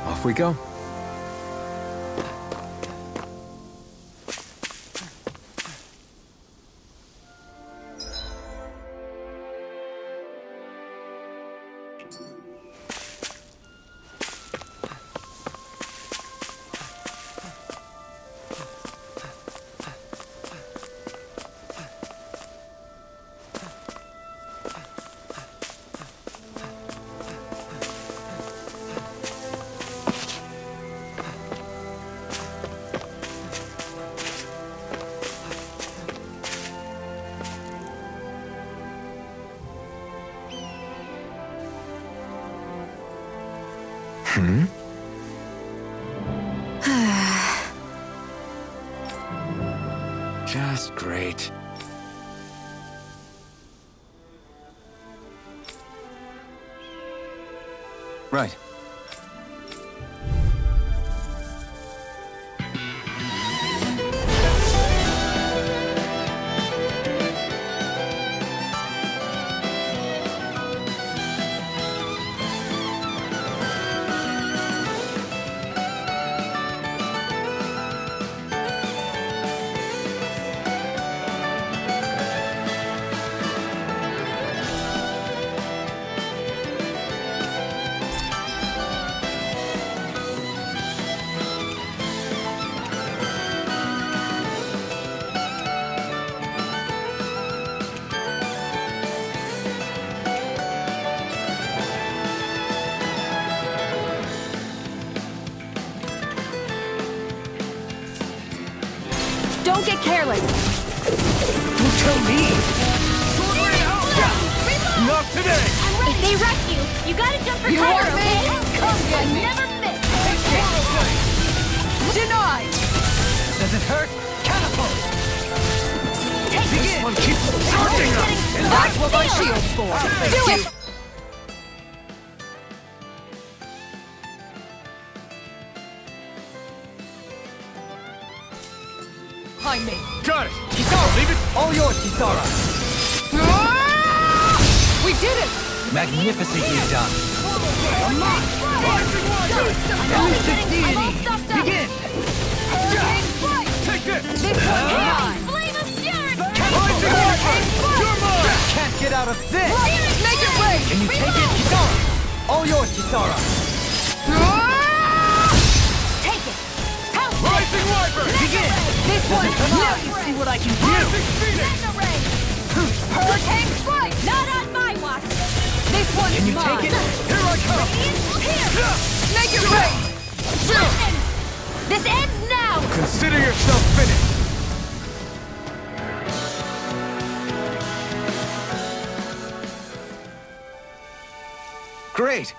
Off we go. Just great. Right. Don't get careless. Don't tell me! Not today! If they wreck you, you gotta jump for You cover, want me? okay? Come get me. Never miss. Denied! Does it hurt? Catapult! Take This it. one keeps charging us! And that's what my shield's for. Do it. Behind me. Got it! Kisara, leave it! All yours, Kisara! We did it! Magnificently done! Only kidding. I'm all stuffed up. Begin! Take this! This one's mine! Flame of fury. You're mine! Can't get out of this! Make it rain! Can you take it, Kisara? All yours, Kisara! Take it. Help. Rising Wyvern! Begin! This one's Now mine! you see what I can do! Rising Phoenix! Mega ray. Hurricane strike! Not on my watch. This one's Can you mine! take it? Here I come! Here. Make it rain! Listen. This ends now. Consider yourself finished! Great!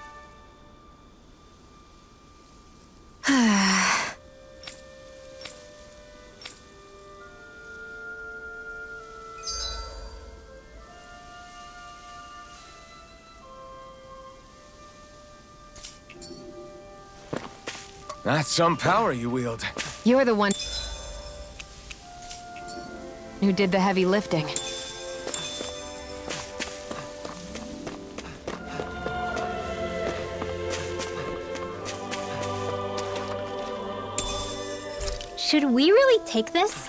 That's some power you wield. You're the one who did the heavy lifting. Should we really take this?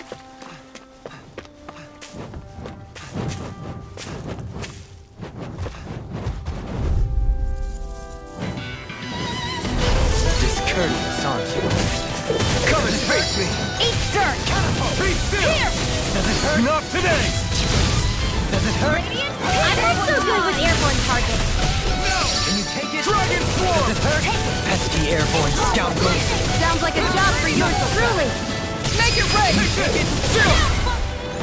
Discourteous, aren't you? Come and face me! Eat dirt! Be still! Here! Does it hurt? Not today! Does it hurt? Radiant? I'm also good with airborne targets. Can you take it? Dragon Swarm! Does it hurt? Pesky airborne scoundrels! Sounds like a job for yours truly. Make it rain! Take it! Still!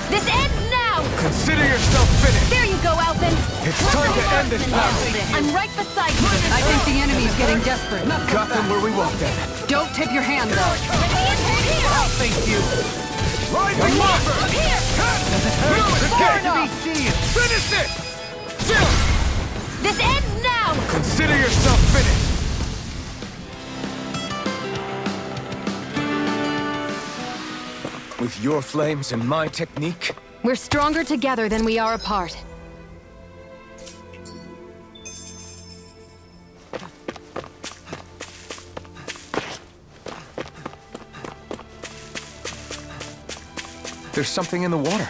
This ends now! Consider yourself finished! There you go, Alvin! It's time to end this battle! I'm right beside you. I think the enemy's getting desperate. Got them where we want them. Don't tip your hand, though. I'll face you! Rising Wyvern! Here! Does it hurt? Prepare to be seen! Finish it! Still! This ends now! Consider yourself finished! With your flames and my technique, We're stronger together than we are apart. There's something in the water.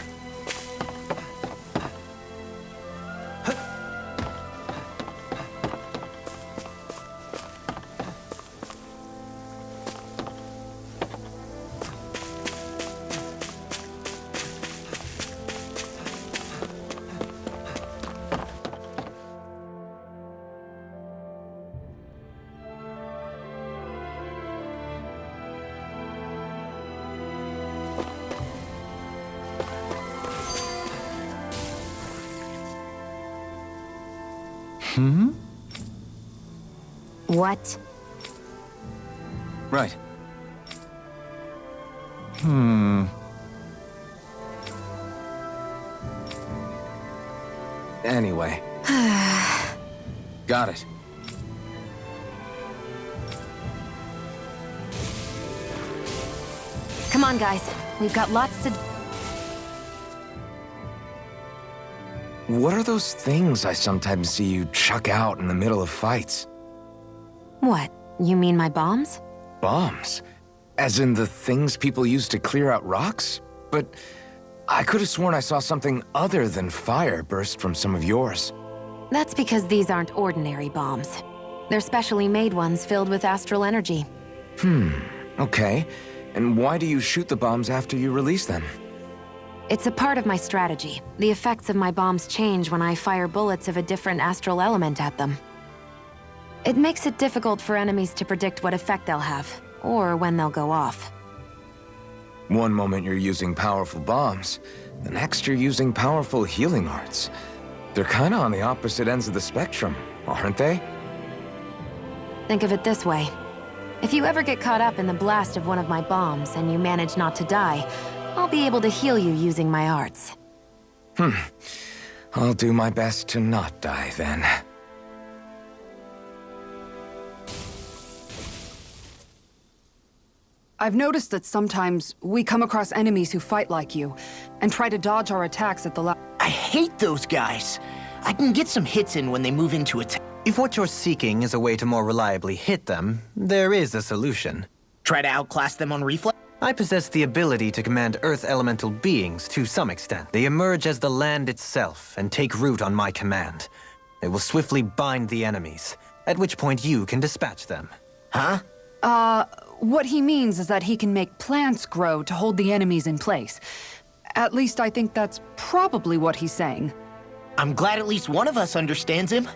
What? Right. Anyway. Got it. Come on, guys. We've got lots to... What are those things I sometimes see you chuck out in the middle of fights? What? You mean my bombs? Bombs? As in the things people use to clear out rocks? But I could have sworn I saw something other than fire burst from some of yours. That's because these aren't ordinary bombs. They're specially made ones filled with astral energy. Okay. And why do you shoot the bombs after you release them? It's a part of my strategy. The effects of my bombs change when I fire bullets of a different astral element at them. It makes it difficult for enemies to predict what effect they'll have, or when they'll go off. One moment you're using powerful bombs, the next you're using powerful healing arts. They're kinda on the opposite ends of the spectrum, aren't they? Think of it this way. If you ever get caught up in the blast of one of my bombs and you manage not to die, I'll be able to heal you using my arts. I'll do my best to not die then. I've noticed that sometimes we come across enemies who fight like you and try to dodge our attacks at the last. I hate those guys. I can get some hits in when they move into attack. If what you're seeking is a way to more reliably hit them, there is a solution. Try to outclass them on reflex. I possess the ability to command Earth elemental beings to some extent. They emerge as the land itself and take root on my command. They will swiftly bind the enemies, at which point you can dispatch them. Huh? What he means is that he can make plants grow to hold the enemies in place. At least I think that's probably what he's saying. I'm glad at least one of us understands him.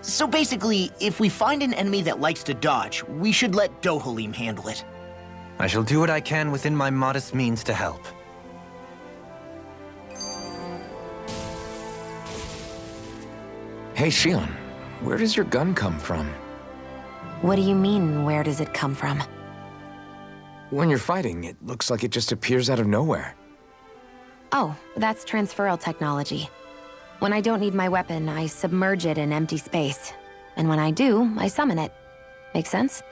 So basically, if we find an enemy that likes to dodge, we should let Dohalim handle it. I shall do what I can within my modest means to help. Hey, Shion, where does your gun come from? What do you mean, where does it come from? When you're fighting, it looks like it just appears out of nowhere. Oh, that's transferal technology. When I don't need my weapon, I submerge it in empty space. And when I do, I summon it. Make sense?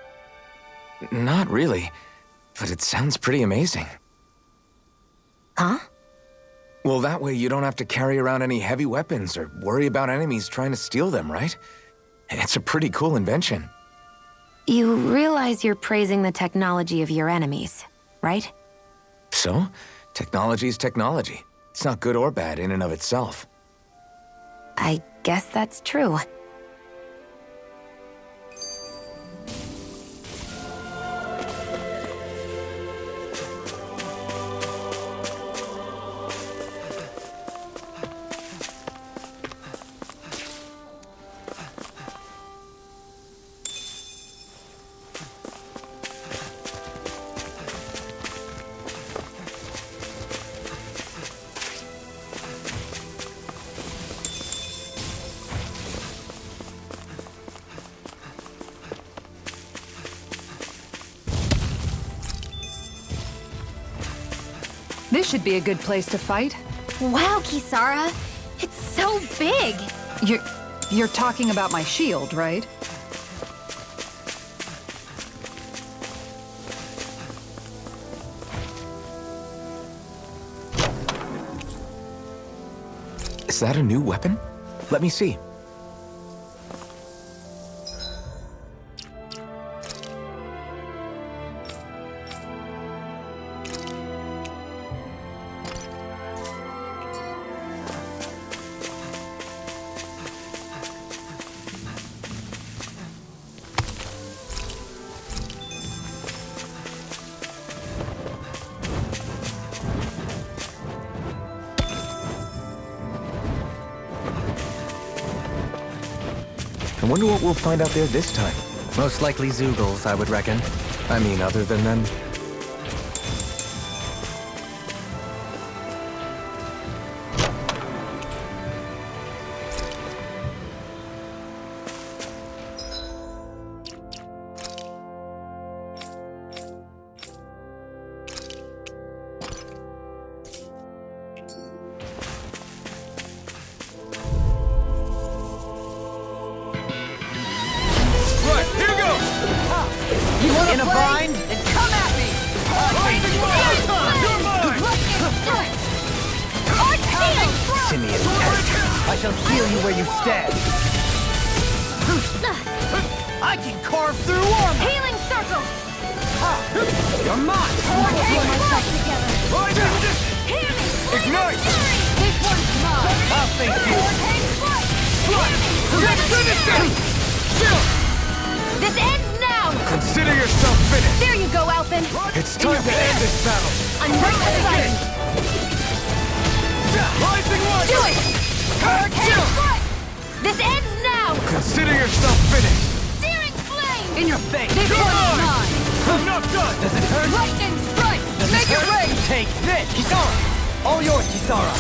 Not really, but it sounds pretty amazing. Huh? Well, that way you don't have to carry around any heavy weapons or worry about enemies trying to steal them, right? It's a pretty cool invention. You realize you're praising the technology of your enemies, right? So, technology is technology. It's not good or bad in and of itself. I guess that's true. This should be a good place to fight. Wow, Kisara! It's so big! You're talking about my shield, right? Is that a new weapon? Let me see. wonder what we'll find out there this time. Most likely Zoogles, I would reckon. I mean, other than them. In a bind? Then come at me! Simian pest. I shall heal you where you stand. I can carve through armor! Healing circle! You're mine! Pull myself together! Hear me! Ignite! This one's mine! I'll thank you. This ends now! Consider yourself finished! There you go, Alphen! It's time to end this battle! I'm right beside you! Rising Wyvern! Do it! Hurricane foot! This ends now! Consider yourself finished! Searing flame! In your face! This one's mine! I'm not done! Does it hurt? Lightning strike! Does Make it rain! Take this! Kisara! All yours, Kisara!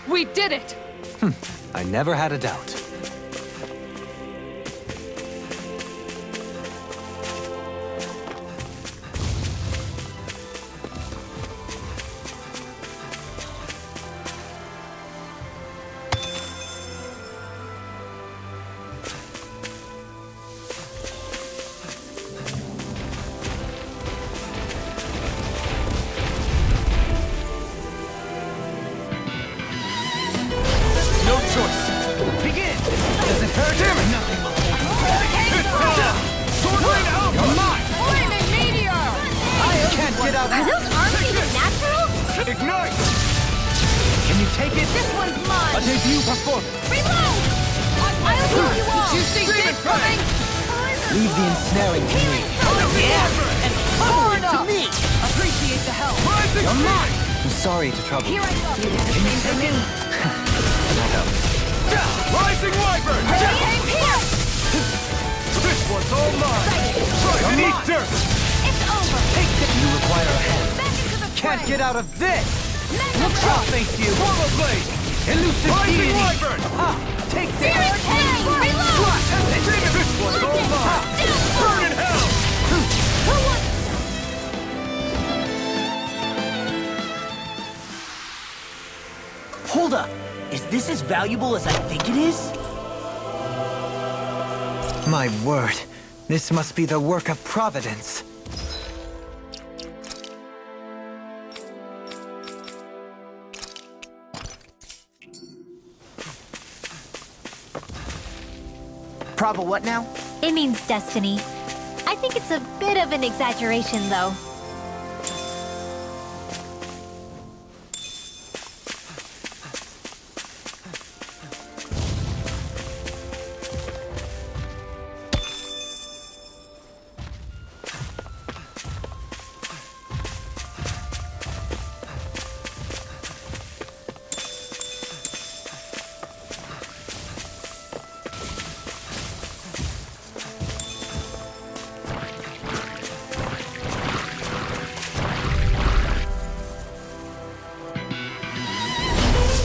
We did it! I never had a doubt. No choice! Begin! Does it hurt? Damn it! Nothing will Sword Rain Alpha! You're mine! Flaming meteor! I can't get out! Are those arms even natural? Ignite! Can you take it? This one's mine! A debut performance! Reload! I'll kill you all! Did you see this coming? Leave the ensnaring to me. Yeah! And pummel it to me! Appreciate the help. Rising You're mine! Phoenix! I'm sorry to trouble you. Here I go! Can you take it? That helps. Rising Wyvern! Hurricane here! This one's all mine! Try and eat dirt! It's over! Take this! You require a hand. Back into the Can't fray! get out of this! Mega Oh, thank you! Portal Blade! Elusive Rising deity! Wyvern! Ha! Take this! Hurricane! Reload! This one's all mine! Burn in hell! Who wants Hold up! Is this as valuable as I think it is? My word, this must be the work of Providence. Prava what now? It means destiny. I think it's a bit of an exaggeration, though.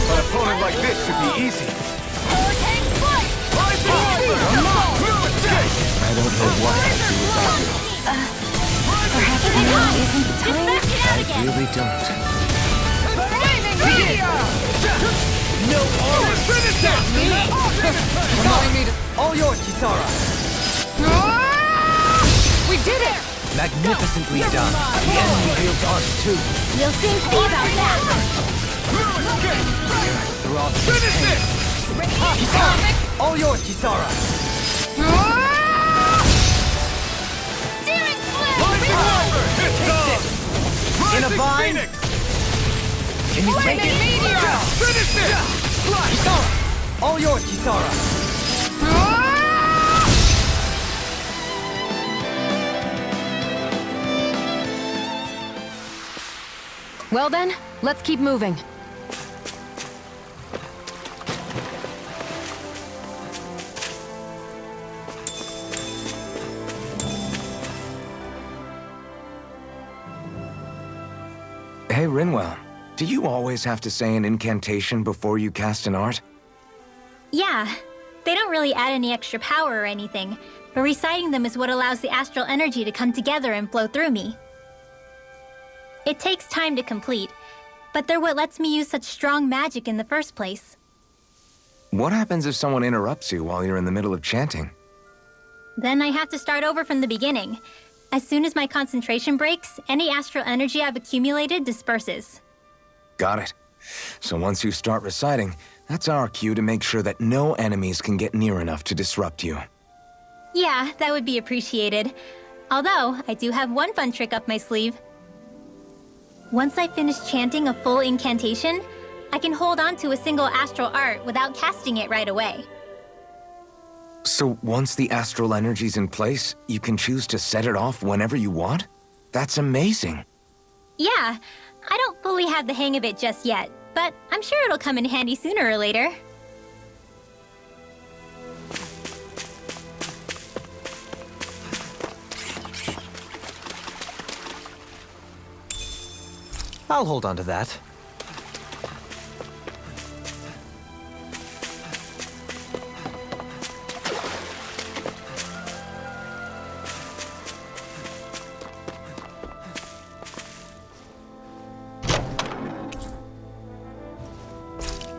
An opponent like this should be easy. Hurricane flight! Rising Wyvern! No mistake! I don't know what I'd do without you. Perhaps now isn't the time? Back it out again! Really don't. Flaming meteor! No armor! Finish it! Remind me to... All yours, Kisara! We did it! Magnificently done. The enemy wields ours too. We'll soon see about that! Through all Finish it! All yours, Kisara! Searing flame! Rising Wyvern! It's on! In a Rising bind? Phoenix! Can you take it? Finish it! Kisara! All yours, Kisara! Well then, let's keep moving. Hey, Rinwell, do you always have to say an incantation before you cast an art? Yeah, they don't really add any extra power or anything, but reciting them is what allows the astral energy to come together and flow through me. It takes time to complete, but they're what lets me use such strong magic in the first place. What happens if someone interrupts you while you're in the middle of chanting? Then I have to start over from the beginning. As soon as my concentration breaks, any astral energy I've accumulated disperses. Got it. So once you start reciting, that's our cue to make sure that no enemies can get near enough to disrupt you. Yeah, that would be appreciated. Although, I do have one fun trick up my sleeve. Once I finish chanting a full incantation, I can hold on to a single astral art without casting it right away. So once the astral energy's in place, you can choose to set it off whenever you want? That's amazing. Yeah, I don't fully have the hang of it just yet, but I'm sure it'll come in handy sooner or later. I'll hold on to that.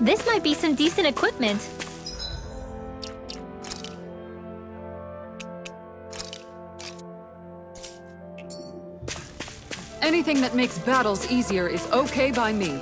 This might be some decent equipment. Anything that makes battles easier is okay by me.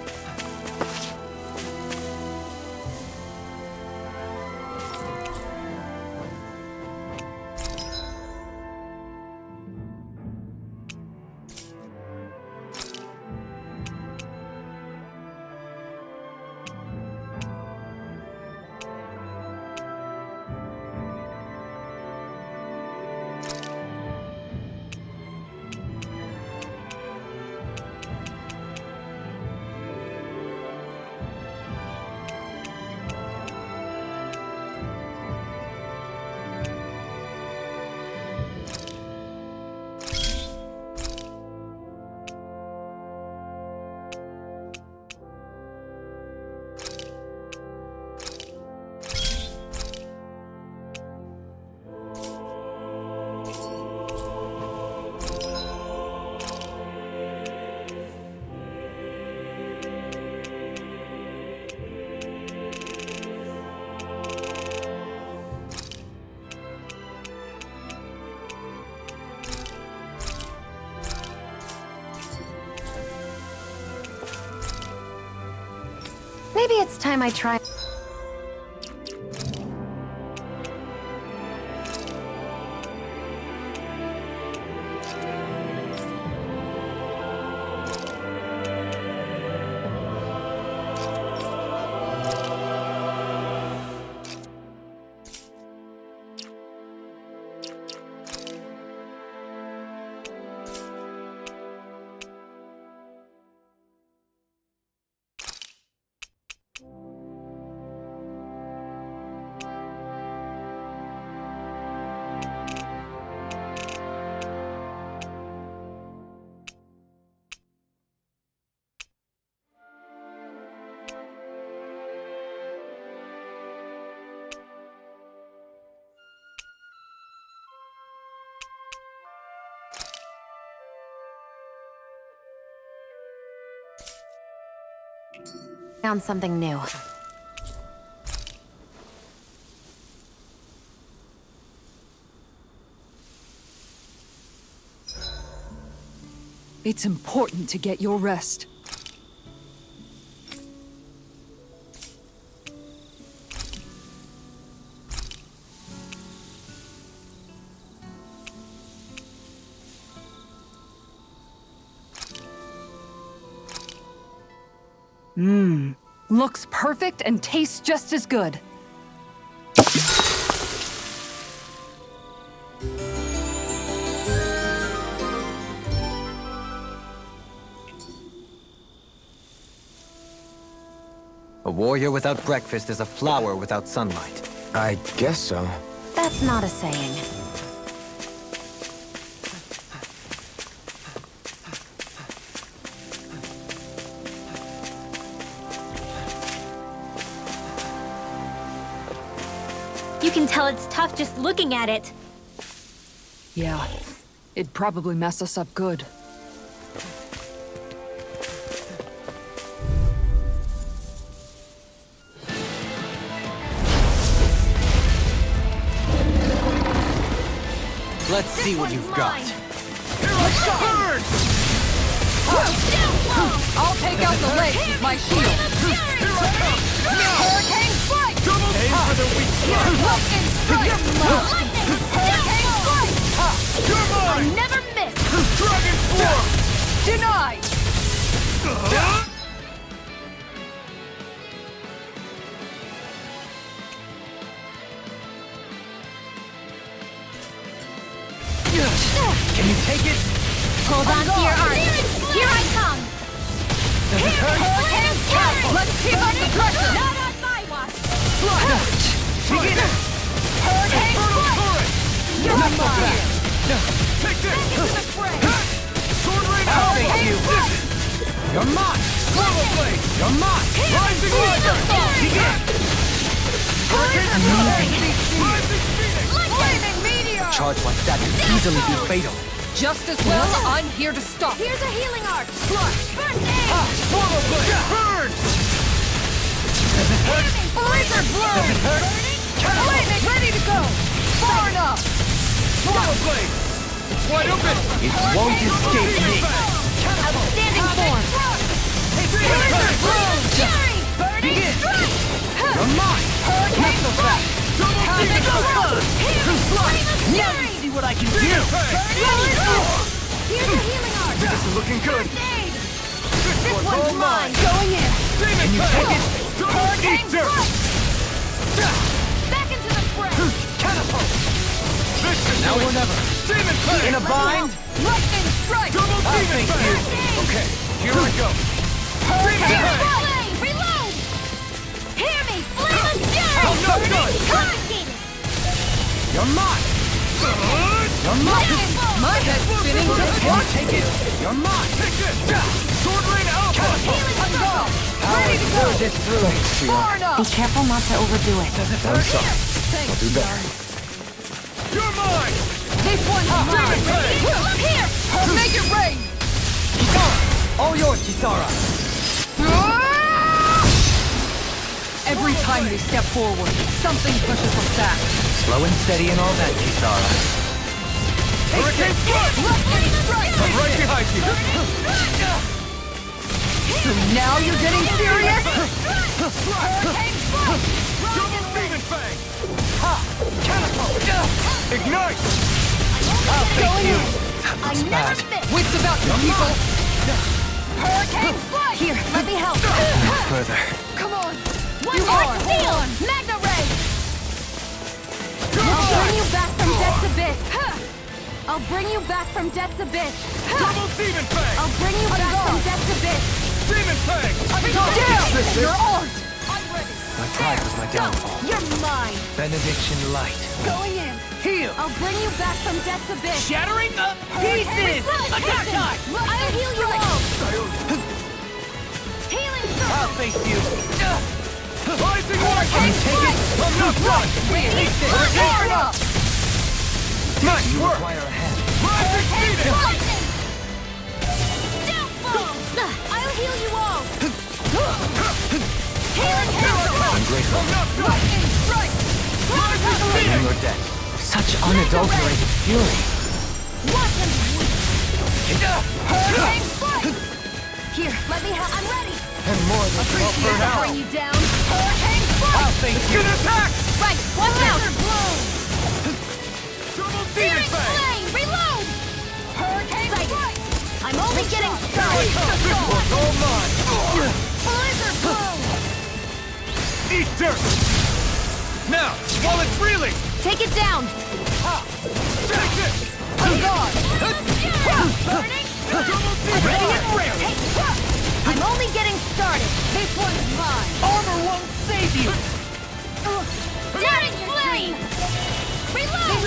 Maybe it's time I try... Found something new. It's important to get your rest. Looks perfect and tastes just as good. warrior without breakfast is a flower without sunlight. I guess so. That's not a saying. You can tell it's tough just looking at it. Yeah, it'd probably mess us up good. Let's see what you've got. I'll take out the legs with my shield. Hurricane strike! Aim for the weak spot. Lightning strike! Hurricane strike! You're I mine! never miss! Dragon form! Denied! Can you take it? Hold on to your arms. Here I come. Does it hurt? Hurricane strike! Let's keep up the pressure! Not on my watch. Begin it! Hurricane strike! You're mine! Take this! Into the fray! Sword rain I'll out! face you! You're mine! Lava blade! You're mine! Rising Liger! Begin! Rising phoenix! Flaming meteor! Charge like that could easily be fatal. Just as well, I'm here to stop. Here's a healing arc. Flush! Burn aim. Lava blade! Burn! Laser blow! Does it hurt? Flaming, ready to go! Far enough! Lava blade! It's wide open! It won't escape me. Outstanding form. Laser blow! Begin! You're mine! Not so fast! Havoc blow! Now you see what I can do! Here's a healing arc. This is looking good! This one's mine! Going in! Can you take it? Hurricane Eater! Back into the fray! Catapult! This is Now or never! Demon Fang! In a bind? Lightning strike! Double I'll Demon face Fang! you! Okay, here I go! Hurricane Fang! strike! Reload. Hear me. Flame of fury. I'm not done! Confiscated. You're mine! You're mine! My head's spinning just Can you once! take it? You're mine! Take this! Sword rain out! I'm gone! Ready to go! This through. Far Be enough! careful not to overdo it. Does it I'm hurt? sorry. Thanks, Do better. You're mine! This one's mine! Here. Make it rain! All yours, Kisara! Every time they step forward, something pushes us back. Slow and steady and all that, Kisara. Hurricane Strike! Lightning strike! I'm right behind you! So now you're getting serious? Hurricane strike! Double Demon Fang! Catapult! Ignite! I'll face you! I That's never bad. miss. Wits about you, people! Hurricane strike! Here, let me help. Further. Come on! One You more are! seal. Magna ray. I'll bring you back from death's abyss. I'll bring you back from death's abyss. Double Demon Fang! I'll bring you back from death's abyss. Demon Fang! Down! You're on! My pride was my downfall. You're mine. Benediction light. Going in! Heal! I'll bring you back from death's abyss. Shattering the pieces! Attack time! I'll heal you all. Healing circle. I'll face you! Rising Liger! Can you take it? I'm not done! Far enough! Nice You work! require a hand. Rising Phoenix! Lightning. Downfall. I'll heal you all. Healing circle. I'm grateful. I'm not done! Lightning strike! In your debt. Such unadulterated fury. Watch him. Hurricane strike! Here, let me help. I'm ready. And more than enough for I'll now. bring you down. Hurricane strike! I'll face you! Get attack! Right. Watch out. Double Demon Searing Fang! flame. Reload. Hurricane strike! I'm only getting started. This one's all mine! Blizzard blow. Eat dirt! Now, while it's reeling! Take it down. Take this! I'm gone! Burning. Double Demon Ready Fang! and ready. I'm only getting started. This one's mine! Armor save you! Daring flame! Reload!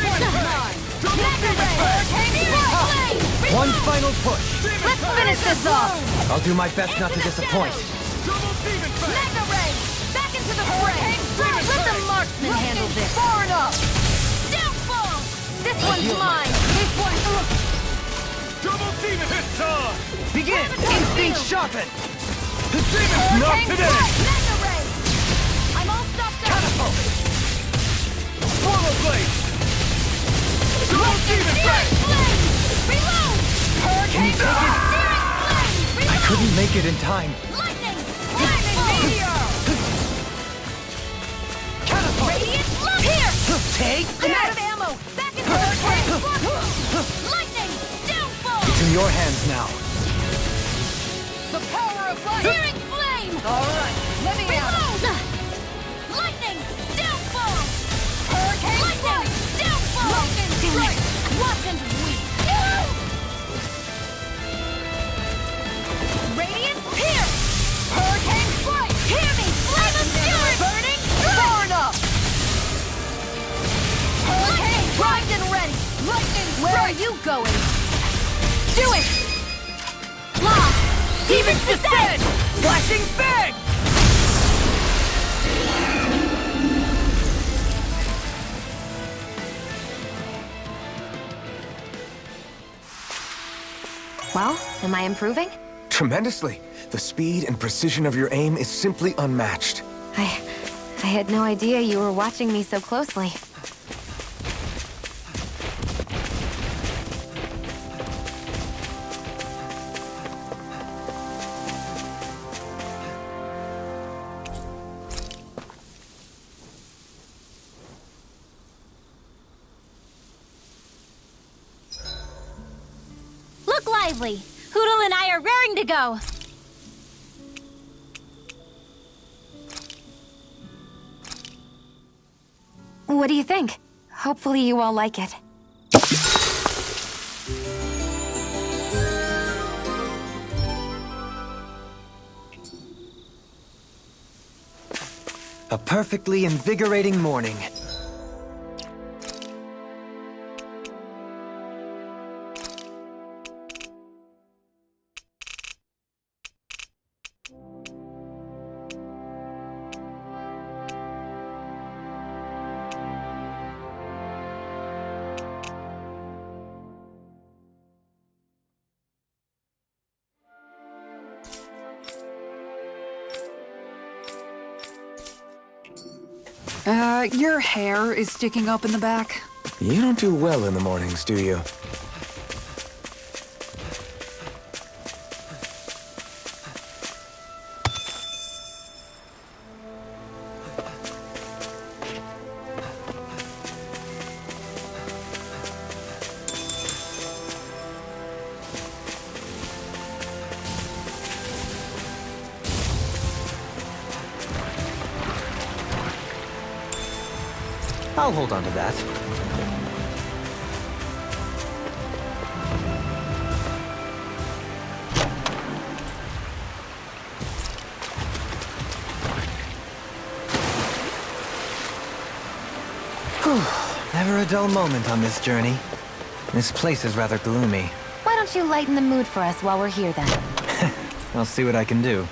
One final push. Let's finish this off! I'll do my best not to disappoint. Mega ray! Back into the fray! Let the marksman handle this! Far enough! Downfall! This one's mine! This one... Double demon hit time! Begin! Instinct sharpened! Not today! Mega ray! I'm all stopped up! Catapult! Swallow blade! Double demon Daring flame! Reload! Can you take it? Daring flame! I couldn't make it in time. Lightning! Lightning meteor! Catapult! Radiant look! Here! Take I'm out of ammo! Back into hurricane! Lightning! Downfall! It's in your hands now. The power of light! Daring flame! Alright, let me out! Reload! Lightning! Downfall! Hurricane! Lightning! Downfall! Lightning strike! Watch and weep! Radiant here! Hurricane strike! Hear me! Flame of fury! Burning strike! Far enough! Hurricane primed and ready! Lightning Where are you going? Do it! Law! Demon's descent! Flashing bang! Well, am I improving? Tremendously. The speed and precision of your aim is simply unmatched. I had no idea you were watching me so closely. Look lively! Hoodle and I are raring to go! What do you think? Hopefully you all like it. A perfectly invigorating morning. Your hair is sticking up in the back. You don't do well in the mornings, do you? I'll hold on to that. Whew. Never a dull moment on this journey. This place is rather gloomy. Why don't you lighten the mood for us while we're here then? I'll see what I can do.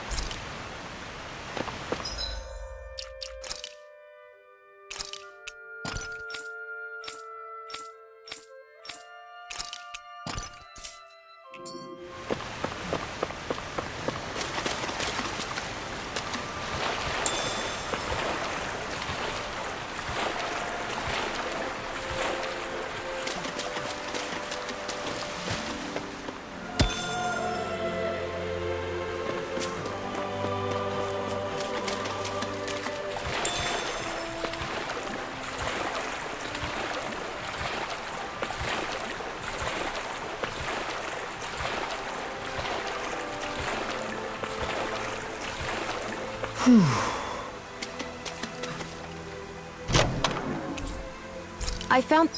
I found...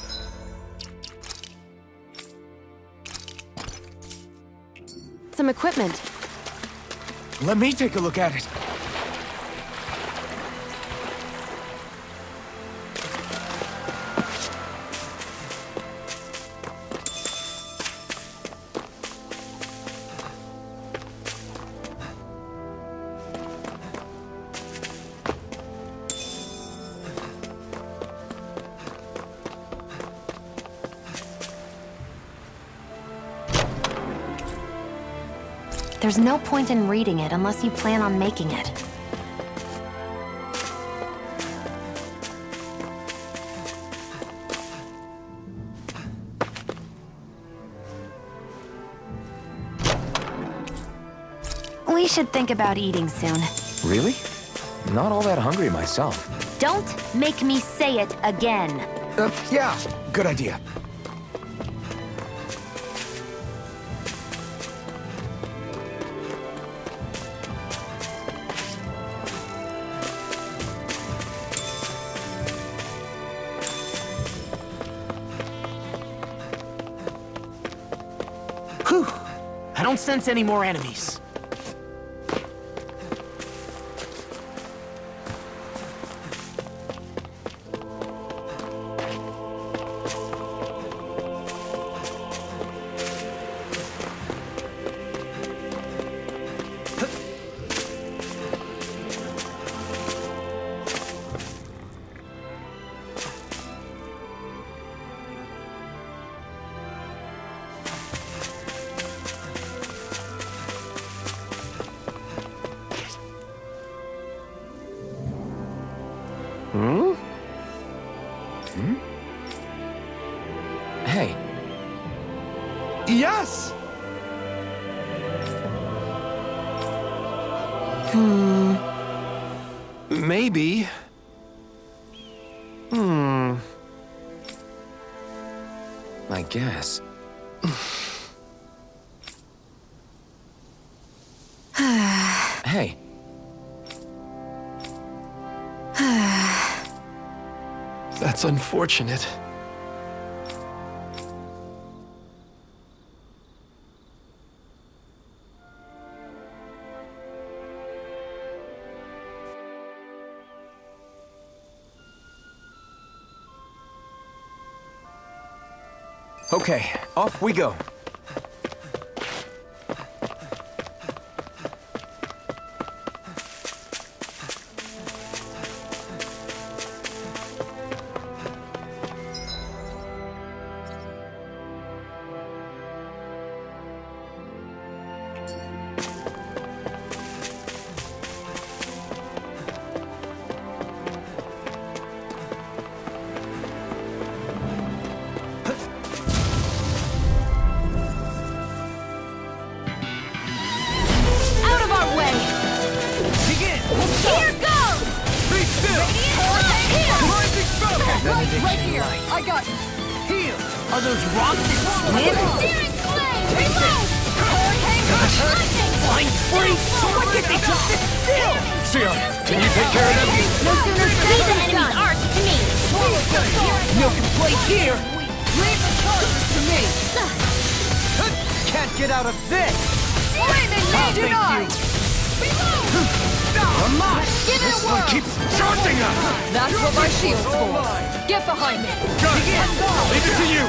some equipment. Let me take a look at it. There's no point in reading it unless you plan on making it. We should think about eating soon. Really? Not all that hungry myself. Don't make me say it again. Yeah, good idea. Whew. I don't sense any more enemies. Hey. Yes! Maybe. I guess. Hey. That's unfortunate. Okay, off we go. Out of our way! Begin! Here goes! Be still! Here! Rising spell! Right here! I got you! Heal! Are those rocks that swim? Searing flame! Reload! Hurricane! Lightning! Flying free? Why can't they just sit still? Sion, can you take care of them? No sooner said than enemy's art to me. No complaints here. Leave the charges to me! Can't get out of this! Flaming Thank denied! Come on! Give it This a one whirl! keeps charging us! That's what my shield's for! Get behind me! Got it! Leave it to you!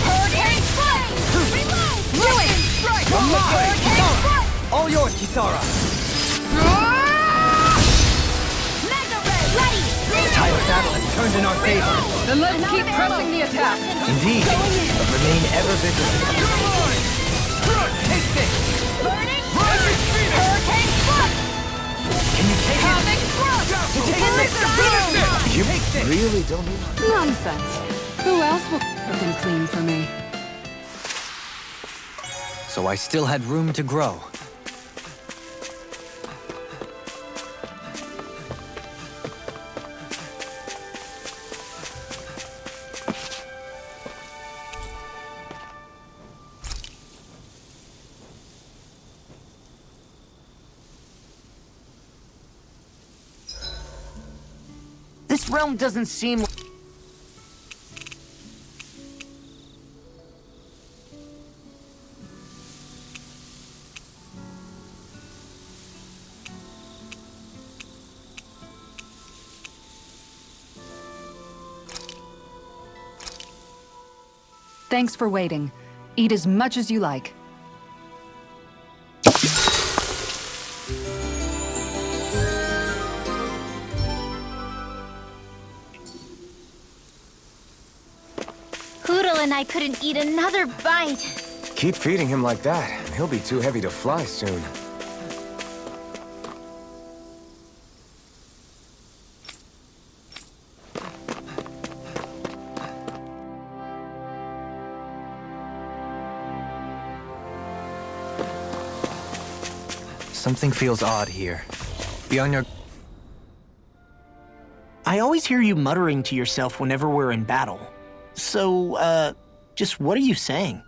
Hurricane flame! Reload! Lightning strike! Come on! Hurricane flame! All yours, Kisara! Mega ray! Ready! Tide battle has turned in our favor. Then let's keep pressing the attack! Indeed, but remain ever vigilant. Take this! Burning! Rising Phoenix! Hurricane flame! Can you take it? Having thrust! You really don't need... Nonsense! Who else will cook and clean for me? So I still had room to grow. This realm doesn't seem... Thanks for waiting. Eat as much as you like. Hoodle and I couldn't eat another bite. Keep feeding him like that, he'll be too heavy to fly soon. Something feels odd here. Beyond your... I always hear you muttering to yourself whenever we're in battle. So, just what are you saying?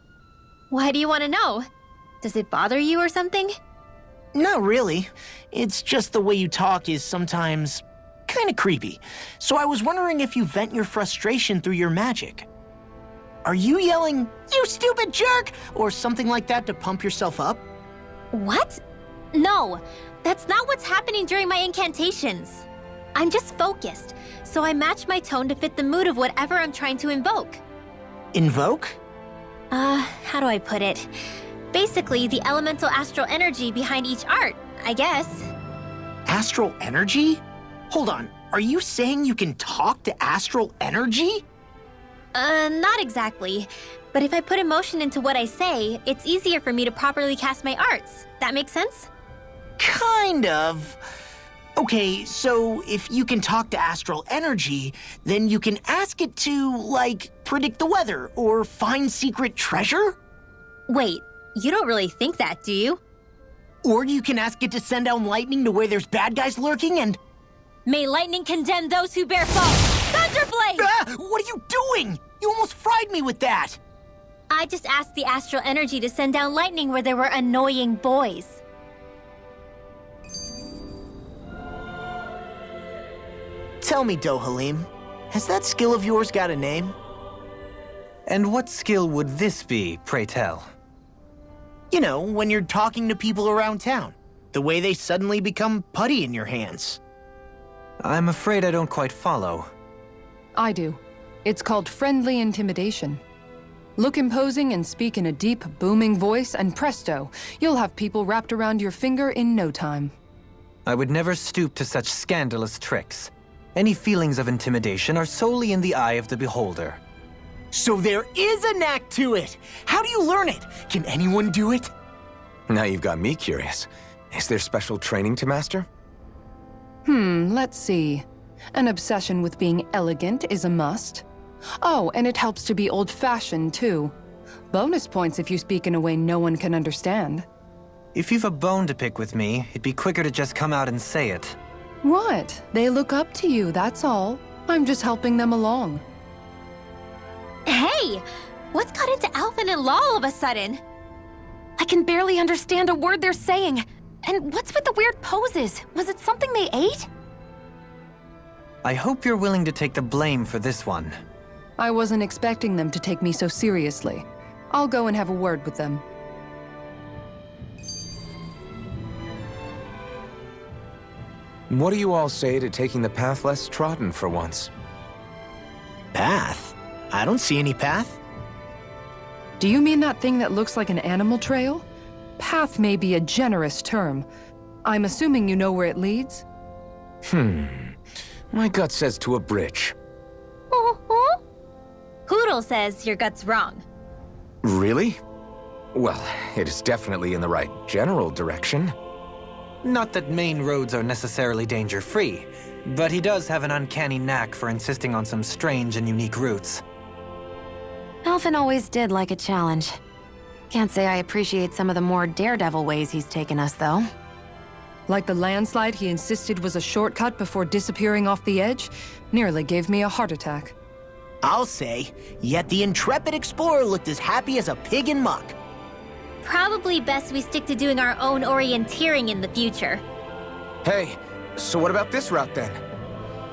Why do you want to know? Does it bother you or something? Not really. It's just the way you talk is sometimes kind of creepy. So I was wondering if you vent your frustration through your magic. Are you yelling, "You stupid jerk," or something like that to pump yourself up? What? No, that's not what's happening during my incantations. I'm just focused, so I match my tone to fit the mood of whatever I'm trying to invoke. Invoke? How do I put it? Basically, the elemental astral energy behind each art, I guess. Astral energy? Hold on, are you saying you can talk to astral energy? Not exactly. But if I put emotion into what I say, it's easier for me to properly cast my arts. That makes sense? Kind of. Okay, so if you can talk to astral energy, then you can ask it to, like, predict the weather or find secret treasure? Wait, you don't really think that, do you? Or you can ask it to send down lightning to where there's bad guys lurking and... May lightning condemn those who bear false! Thunderblade! Ah! What are you doing? You almost fried me with that! I just asked the astral energy to send down lightning where there were annoying boys. Tell me, Dohalim, has that skill of yours got a name? And what skill would this be, pray tell? You know, when you're talking to people around town. The way they suddenly become putty in your hands. I'm afraid I don't quite follow. I do. It's called friendly intimidation. Look imposing and speak in a deep, booming voice, and presto, you'll have people wrapped around your finger in no time. I would never stoop to such scandalous tricks. Any feelings of intimidation are solely in the eye of the beholder. So there is a knack to it! How do you learn it? Can anyone do it? Now you've got me curious. Is there special training to master? Let's see. An obsession with being elegant is a must. Oh, and it helps to be old-fashioned, too. Bonus points if you speak in a way no one can understand. If you've a bone to pick with me, it'd be quicker to just come out and say it. What? They look up to you, that's all. I'm just helping them along. Hey! What's got into Alvin and Law all of a sudden? I can barely understand a word they're saying. And what's with the weird poses? Was it something they ate? I hope you're willing to take the blame for this one. I wasn't expecting them to take me so seriously. I'll go and have a word with them. What do you all say to taking the path less trodden for once? Path? I don't see any path. Do you mean that thing that looks like an animal trail? Path may be a generous term. I'm assuming you know where it leads? My gut says to a bridge. Hoodle says your gut's wrong. Really? Well, it is definitely in the right general direction. Not that main roads are necessarily danger-free, but he does have an uncanny knack for insisting on some strange and unique routes. Alvin always did like a challenge. Can't say I appreciate some of the more daredevil ways he's taken us, though. Like the landslide he insisted was a shortcut before disappearing off the edge? Nearly gave me a heart attack. I'll say, yet the intrepid explorer looked as happy as a pig in muck. Probably best we stick to doing our own orienteering in the future. Hey, so what about this route then?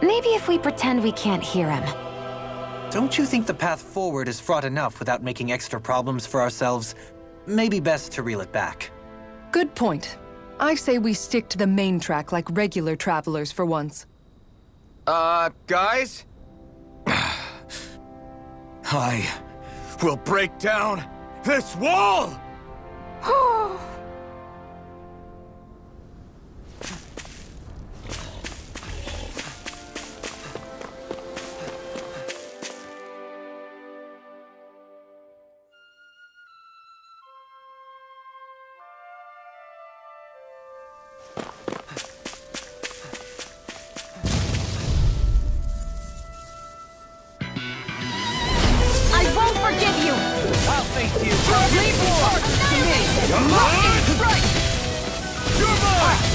Maybe if we pretend we can't hear him. Don't you think the path forward is fraught enough without making extra problems for ourselves? Maybe best to reel it back. Good point. I say we stick to the main track like regular travelers for once. Guys? I will break down this wall! you! Leave war to me! Lightning strike! You're mine!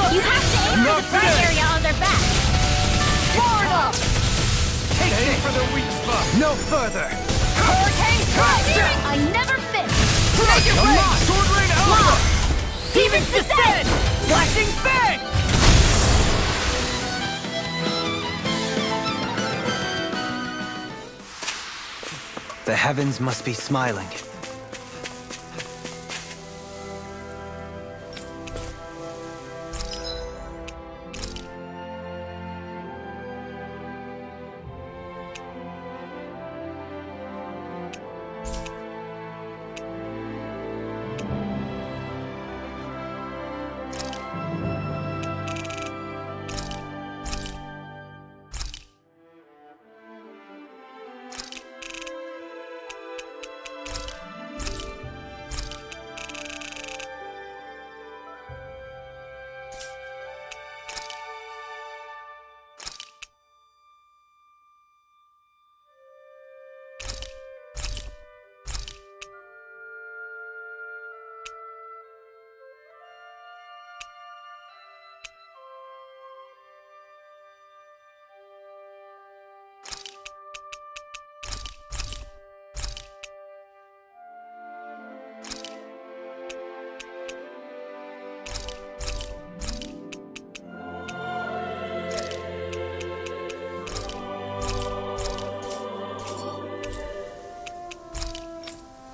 You have to aim for the front area on their back. Far enough! Aim for the weak spot! No further! Hurricane strike! I never miss! Make it Come rain! on! Sword Rain Alpha! Demon's descent! Flashing Fang! The heavens must be smiling.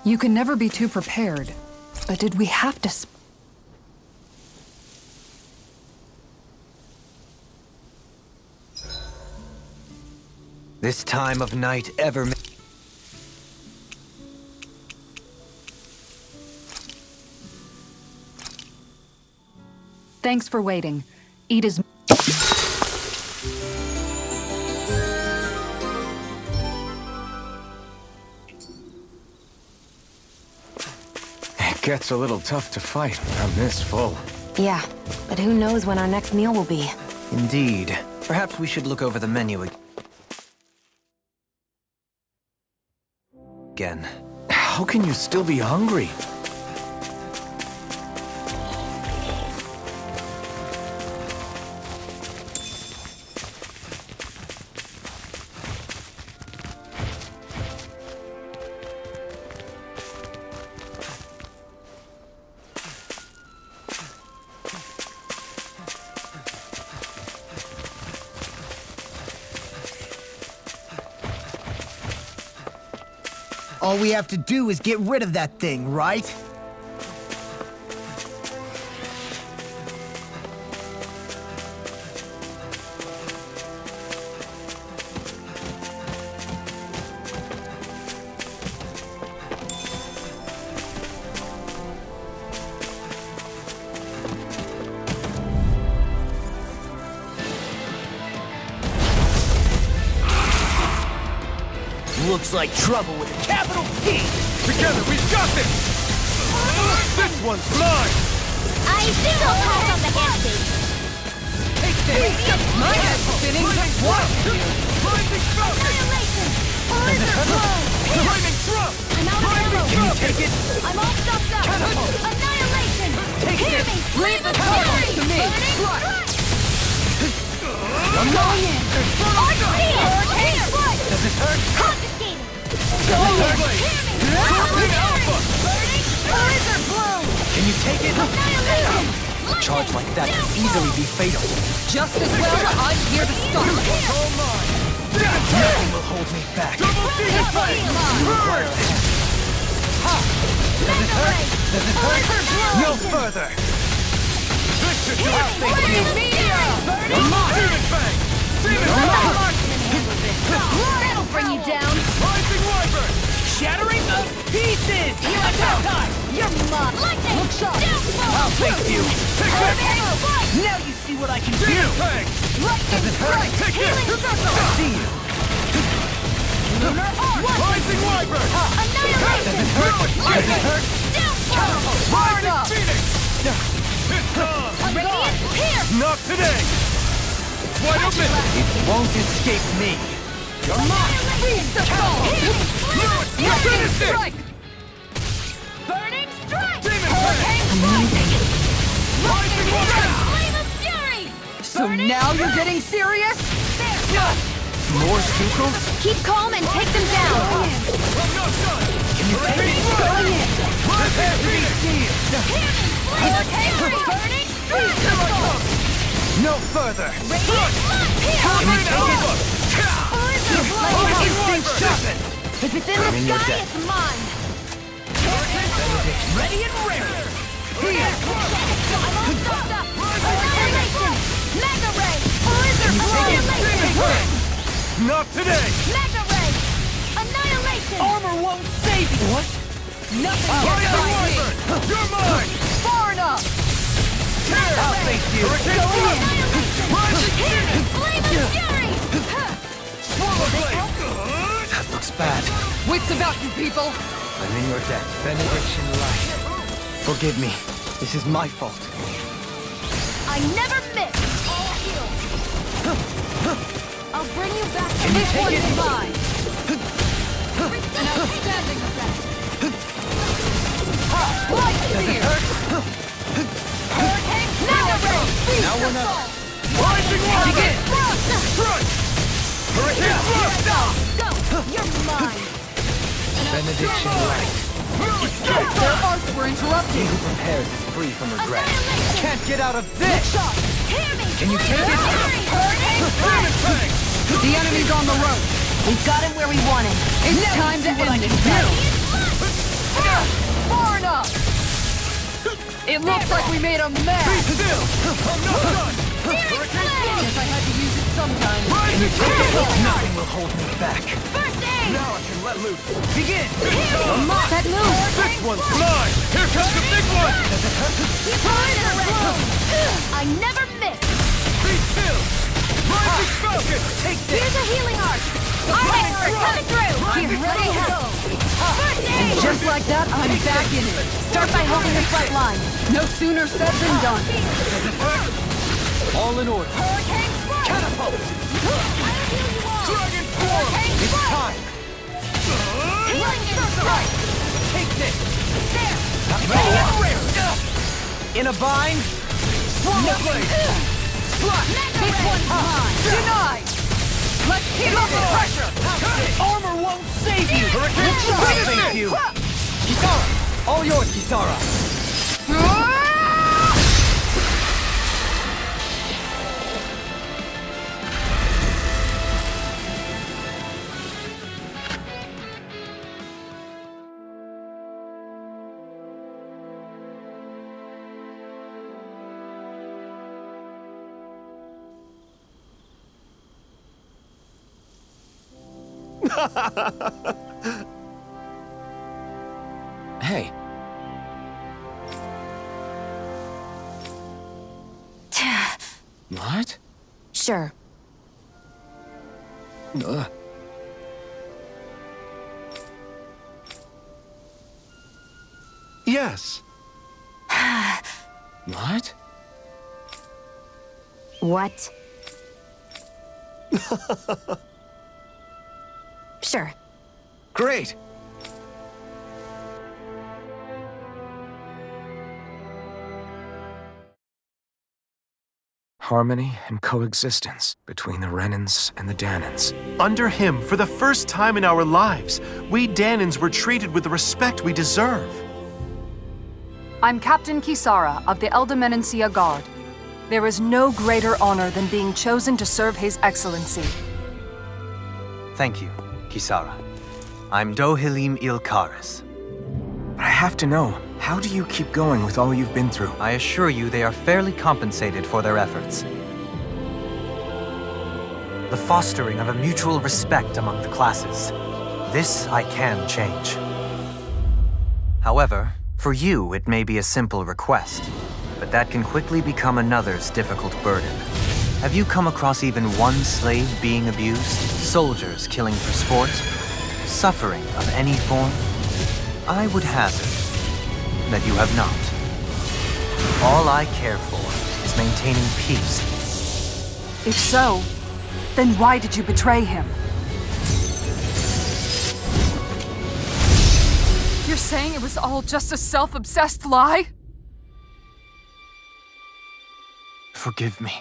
You can never be too prepared. But did we have to This time of night ever... Thanks for waiting. Eat as... It gets a little tough to fight when I'm this full. Yeah, but who knows when our next meal will be. Indeed. Perhaps we should look over the menu again. How can you still be hungry? All we have to do is get rid of that thing, right? Looks like trouble with a capital T! Together, we've got this! This one's mine! I think I'll pass on the handshake. Take this! My head's spinning! What? Blinding Falcon! Annihilation! Laser blow! Flaming Drum! I'm out of ammo! Can you take it? I'm all stuffed up! Annihilation! Take Hear this! me! Leave the Fury! cover to me! Burning! I'm going in! Arc Field! Here! Does this hurt? Confiscated! Hear me! Fury! Alpha! Burning! Laser blow! Can you take it? Annihilation! A charge like that can easily be fatal. Just as well, I'm here to stop it! All mine! Nothing will hold me back. Double Demon Flame! Burn! Does it hurt? No further! This should do it! Flaming meteor! Demon Fang! Demon Fang! That'll bring you down! Rising Wyvern! Shattering the pieces! Here I go! You're mine! Lightning! Look sharp! I'll thank you! Take this! Now you see what I can do! Demon Fang! Lightning strike! Take this! See you. Lunar arc! Rising Wyvern! Annihilation! Does it hurt? Far Rising enough! Phoenix! It's on! Radiant here! Not today! Wide open! It won't escape me. You're mine! Beast of Fall! Burning Strike! Burning Strike! Amazing! Lightning Strike! Flame of Fury! So now you're getting serious? More sequels? Keep calm and take them down. Can you take it? Going in! Prepare to be seized! Burning Strike! No further! Instinct sharpened! If it's in I'm in the your sky, debt. it's mine. Ready and ready! Here! Annihilation! Mega Ray! Blizzard Annihilation! Not today! Mega Ray! Annihilation! Armor won't save you! What? Nothing Fire gets by me! Wyvern! You're mine! Far enough! I'll face you! Annihilation! Flame of Fury! Swallow blade! That looks bad. Wits about you people! I'm in your debt. Benediction light. Forgive me. This is my fault. I never miss! All healed! I'll bring you back to Can you this take one it? is mine! An outstanding effect! Light Spear! Hurricane Mega Ray! Now we're not- Rising Wyvern! Begin! Strike! Hurricane Thrust! Go! You're mine! Benediction light. Their arts were interrupted! He who prepares is free from regret. Annihilation! Can't get out of this! Hear me! Can you take it? Hurricane Demon Fang! The enemy's on the road! We've got him where we want him. It's time to end this battle! Far enough! It looks like we made a mess! Still! I'm not done! Guess I had to use it sometime. Rising Wyvern! Nothing will hold me back. First aid! Now I can let loose. Begin! That move. This one's mine! Here comes the big one! I never miss! Be still! Rising Falcon! Take this! Here's a healing arc! Armor coming through! Here, ready, go! First aid! Just like that, I'm back in it. Start by holding the front line. No sooner said than done. All in order. Hurricane Strike! Catapult! Dragon Form! It's time! Healing Strike! Take this! There! Ready and ready! In a bind? Swallow blade! This one's mine! Denied! Let's keep up the pressure! Armor won't save you! Hurricane I'll save you! Kisara! All yours, Kisara! Hey, what? Sure. Ugh. Yes. What? What? Sure. Great! Harmony and coexistence between the Renans and the Danans. Under him, for the first time in our lives, we Danans were treated with the respect we deserve. I'm Captain Kisara of the Eldermenencia Guard. There is no greater honor than being chosen to serve His Excellency. Thank you, Kisara. I'm Dohalim Ilkaris. But I have to know, how do you keep going with all you've been through? I assure you they are fairly compensated for their efforts. The fostering of a mutual respect among the classes. This I can change. However, for you it may be a simple request, but that can quickly become another's difficult burden. Have you come across even one slave being abused? Soldiers killing for sport? Suffering of any form? I would hazard that you have not. All I care for is maintaining peace. If so, then why did you betray him? You're saying it was all just a self-obsessed lie? Forgive me.